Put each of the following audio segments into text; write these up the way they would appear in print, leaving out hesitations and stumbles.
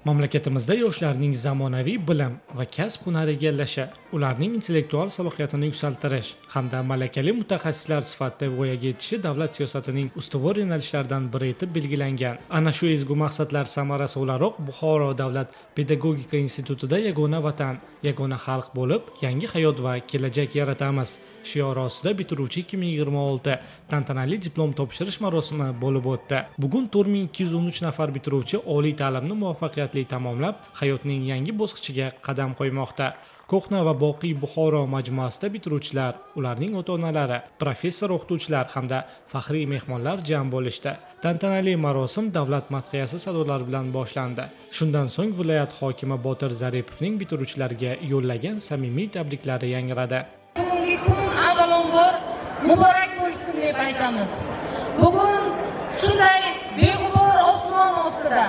Mamlakatimizda yoshlarning zamonaviy bilim va kasb hunari egallashi, ularning intellektual salohiyatini yuksaltirish hamda malakali mutaxassislar sifatida voyaga yetishi davlat siyosatining ustuvor yo'nalishlaridan biri etib belgilangan. Ana shu ezgu maqsadlar samarasi o'laroq Buxoro davlat pedagogika institutida yagona vatan, yagona xalq bo'lib, yangi hayot va kelajak yaratamiz shiori ostida bitiruvchi 2026 tantanali diplom topshirish marosimi bo'lib o'tdi. Bugun 4213 nafar bitiruvchi oliy ta'limni muvaffaqiyatli tamomlab, hayotning yangi bosqichiga qadam qo'ymoqda. Ko'hna va Boqiy Buxoro majmuasida bitiruvchilar, ularning ota-onalari, professor o'qituvchilar hamda faxriy mehmonlar jam bo'lishdi. Tantanali marosim davlat madhiyasi sadolari bilan boshlandi. Shundan so'ng viloyat hokimi Botir Zaripovning bitiruvchilarga yo'llagan samimiy tabriklari yangradi. Bugungi kun avvalambor muborak bo'lsin deb aytamiz. Bugun shunday beg'ubor osmon ostida,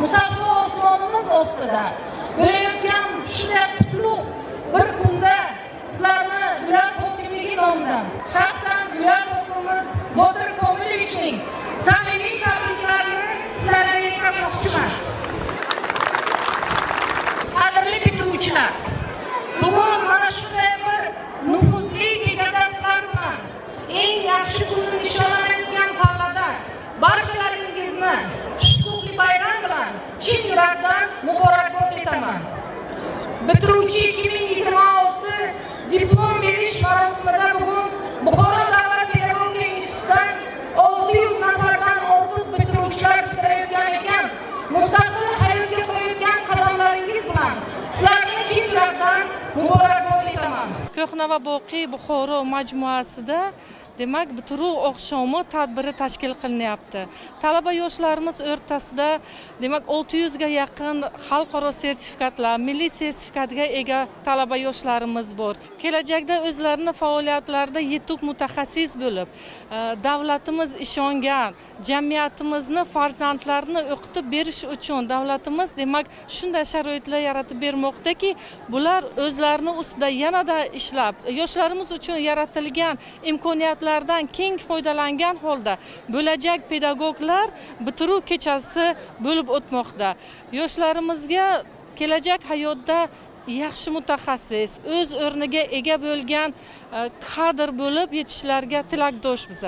musaffo osmonimiz ostida bo'layotgan shunday qutlug' bir kunda sizlarni viloyat hokimligi nomidan shaxsan viloyat hokimimiz Botir Komilovichning samimiy tabriklarini sizlarga yetkazmoqchiman. Qadrli bitiruvchilar, bugun mana shunday bir nufuzli kechada sizlar bilan eng yaxshi kunni nishonlanayotgan pallada barchalaringizni shukuhli bayram bilan chin yurakdan muborakbod etaman. Bitiruvchi 2026 diplom berish marosimida bugun Buxoro davlat pedagogika institutidan 600 nafardan ortiq bitiruvchilar bitirayotgan ekan. Mustaqil hayotga qo'yayotgan qadamlaringiz bilan sizlarni chin yurakdan muborakbod etaman. Ko'hna va Boqiy Buxoro majmuasida demak bitiruv oqshomi tadbiri tashkil qilinyapti. Talaba yoshlarimiz o'rtasida demak 600 ga yaqin xalqaro sertifikatlar, milliy sertifikatga ega talaba yoshlarimiz bor. Kelajakda o'zlarining faoliyatlarida yetuk mutaxassis bo'lib, davlatimiz ishongan jamiyatimizni farzandlarini o'qitib berish uchun davlatimiz demak shunday sharoitlar yaratib bermoqdaki, bular o'zlarining ustida yanada ishlab, yoshlarimiz uchun yaratilgan imkoniyatlardan keng foydalangan holda bo'lajak pedagoglar bitiruv kechasi bo'lib o'tmoqda. Yoshlarimizga kelajak hayotda yaxshi mutaxassis, o'z o'rniga ega bo'lgan kadr bo'lib yetishlariga tilakdoshmiz.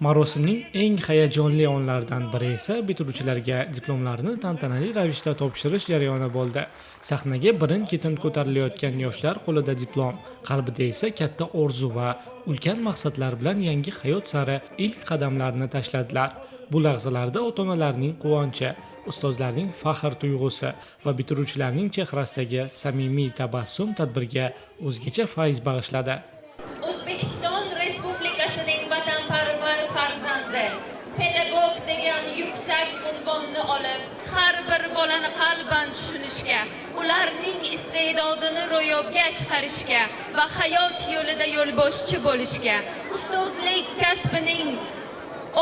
Marosimning eng hayajonli onlaridan biri esa bitiruvchilarga diplomlarni tantanali ravishda topshirish jarayoni bo'ldi. Sahnaga birin-ketin ko'tarilayotgan yoshlar qo'lida diplom, qalbida esa katta orzu va ulkan maqsadlar bilan yangi hayot sari ilk qadamlarini tashladilar. Bu lahzalarda ota-onalarning quvonchi, ustozlarning faxr tuyg'usi va bitiruvchilarning chehrasidagi samimiy tabassum tadbirga o'zgacha fayz bag'ishladi. O'zbekiston Respublikasining vatanparvar farzandi, pedagog degan yuksak unvonni olib, har bir bolani qalban tushunishga, ularning iste'dodini ro'yobga chiqarishga va hayot yo'lida yo'lboshchi bo'lishga, ustozlik kasbining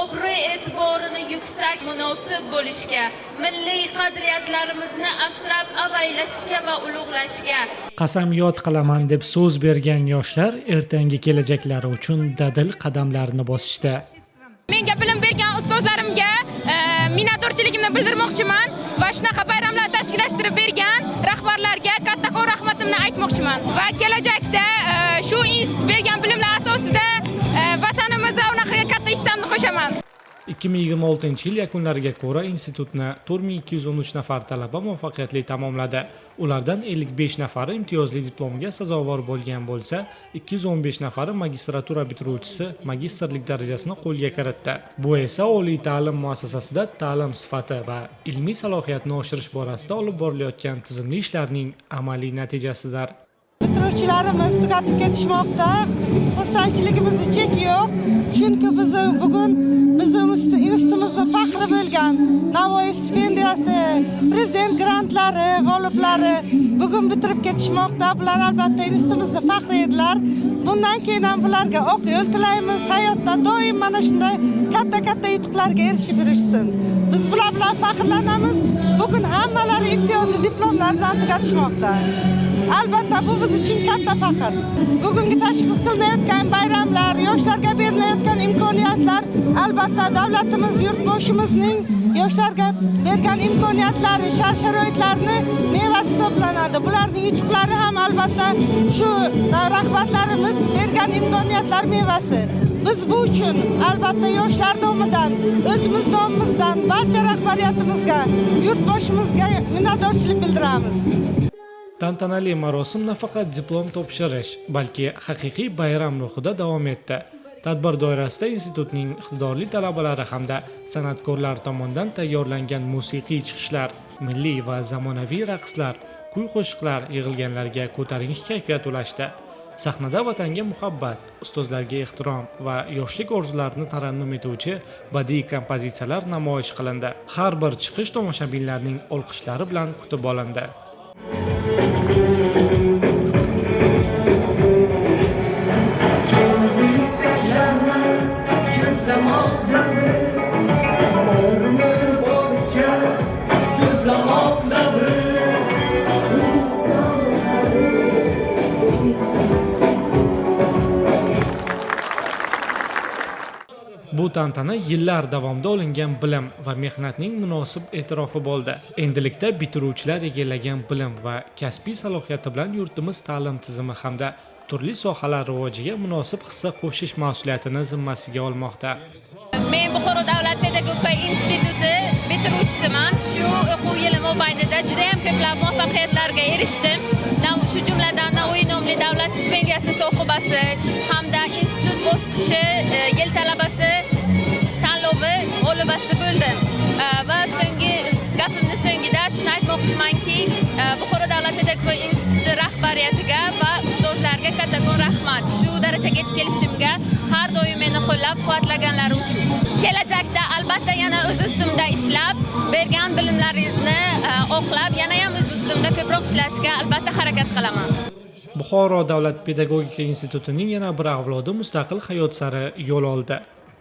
obro' e'tiborini yuksak munosib bo'lishga, milliy qadriyatlarimizni asrab avaylashga va ulug'lashga Qasamyod qilaman deb so'z bergan yoshlar ertangi kelajaklari uchun dadil qadamlarni bosishdi. Menga bilim bergan ustozlarimga minnatdorchiligimni bildirmoqchiman va shunaqa bayramlar tashkillashtirib bergan rahbarlarga kattakon rahmatimni aytmoqchiman. Va kelajakda shu institut bergan bilimlar asosida vatanimizga unaqa katta hissamni qo'shaman. 2026 yil yakunlariga ko'ra institutni 4213 nafar talaba muvaffaqiyatli tamomladi. Ulardan 55 nafari imtiyozli diplomga sazovor bo'lgan bo'lsa, 215 nafari magistratura bitiruvchisi magistrlik darajasini qo'lga kiritdi. Bu esa oliy ta'lim muassasasida ta'lim sifati va ilmiy salohiyatni oshirish borasida olib borilayotgan tizimli ishlarning amaliy natijasidir. Bitiruvchilarimiz tugatib ketishmoqda. Xursandchiligimizga chek yo'q. Chunki biz bugun bizim institutimizda faxri bo'lgan Navoiy stipendiyasi, prezident grantlari g'oliblari bugun bitirib ketishmoqda. Bular albatta institutimizda faxr edilar. Bundan keyin ham bularga oq yo'l tilaymiz. Hayotda doim mana shunday katta yutuqlarga erishib yurishsin. Biz bular bilan faxrlanamiz. Bugun hammalari imtiyozli diplomlar bilan tugatishmoqda. albatta bu biz uchun katta faxr. Bugungi tashkil qilinayotgan bayramlar, yoshlarga berilayotgan imkoniyatlar albatta davlatimiz, yurtboshimizning yoshlarga bergan imkoniyatlari, shart-sharoitlarni mevasi hisoblanadi. Bularning yutuqlari ham albatta shu rahbarlarimiz bergan imkoniyatlar mevasi. Biz bu uchun albatta yoshlar nomidan, o'zimiz nomimizdan barcha rahbariyatimizga, yurtboshimizga minnatdorchilik bildiramiz. Tantanali marosim nafaqat diplom topshirish, balki haqiqiy bayram ruhida davom etdi. Tadbir doirasida institutning iqtidorli talabalari hamda san'atkorlar tomonidan tayyorlangan musiqiy chiqishlar, milliy va zamonaviy raqslar, kuy-qo'shiqlar yig'ilganlarga ko'tarinki kayfiyat ulashdi. Sahnada vatanga muhabbat, ustozlarga ehtirom va yoshlik orzularini tarannum etuvchi badiiy kompozitsiyalar namoyish qilindi. Har bir chiqish tomoshabinlarning olqishlari bilan kutib olindi. Bu tantana yillar davomida olingan bilim va mehnatning munosib e'tirofi bo'ldi. Endilikda bitiruvchilar egallagan bilim va kasbiy salohiyati bilan yurtimiz ta'lim tizimi hamda turli sohalar rivojiga munosib hissa qo'shish mas'uliyatini zimmasiga olmoqda. Men Buxoro davlat pedagogika instituti bitiruvchisiman. Shu o'quv yili mobaynida juda ham ko'plab muvaffaqiyatlarga erishdim. Shu jumladan Navoiy nomli davlat stipendiyasi sohibasi hamda institut bosqichi yil talabasi tanlovi g'olibasi bo'ldim. Va so'nggi gapimning so'ngida shuni aytmoqchimanki, Buxoro davlat pedagogika instituti rahbariyatiga va ustozlarga kattakon rahmat. Shu darajaga yetib kelishimga har doim meni qo'llab-quvvatlaganlari uchun. Kelajakda albatta yana o'z ustimda ishlab, bergan bilimlaringizni oqlab, yana ham o'z ustimda ko'proq ishlashga albatta harakat qilaman. Buxoro davlat pedagogika institutining yana bir avlodi mustaqil hayot sari yo'l oldi.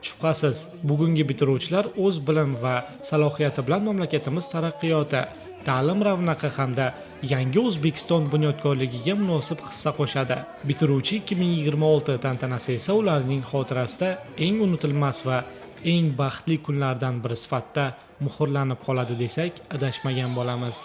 Shubhasiz, bugungi bitiruvchilar o'z bilim va salohiyati bilan mamlakatimiz taraqqiyoti, ta'lim ravnaqi hamda yangi O'zbekiston bunyodkorligiga munosib hissa qo'shadi. Bitiruvchi 2026 tantanasi esa ularning xotirasida eng unutilmas va eng baxtli kunlardan biri sifatida muhrlanib qoladi desak, adashmagan bo'lamiz.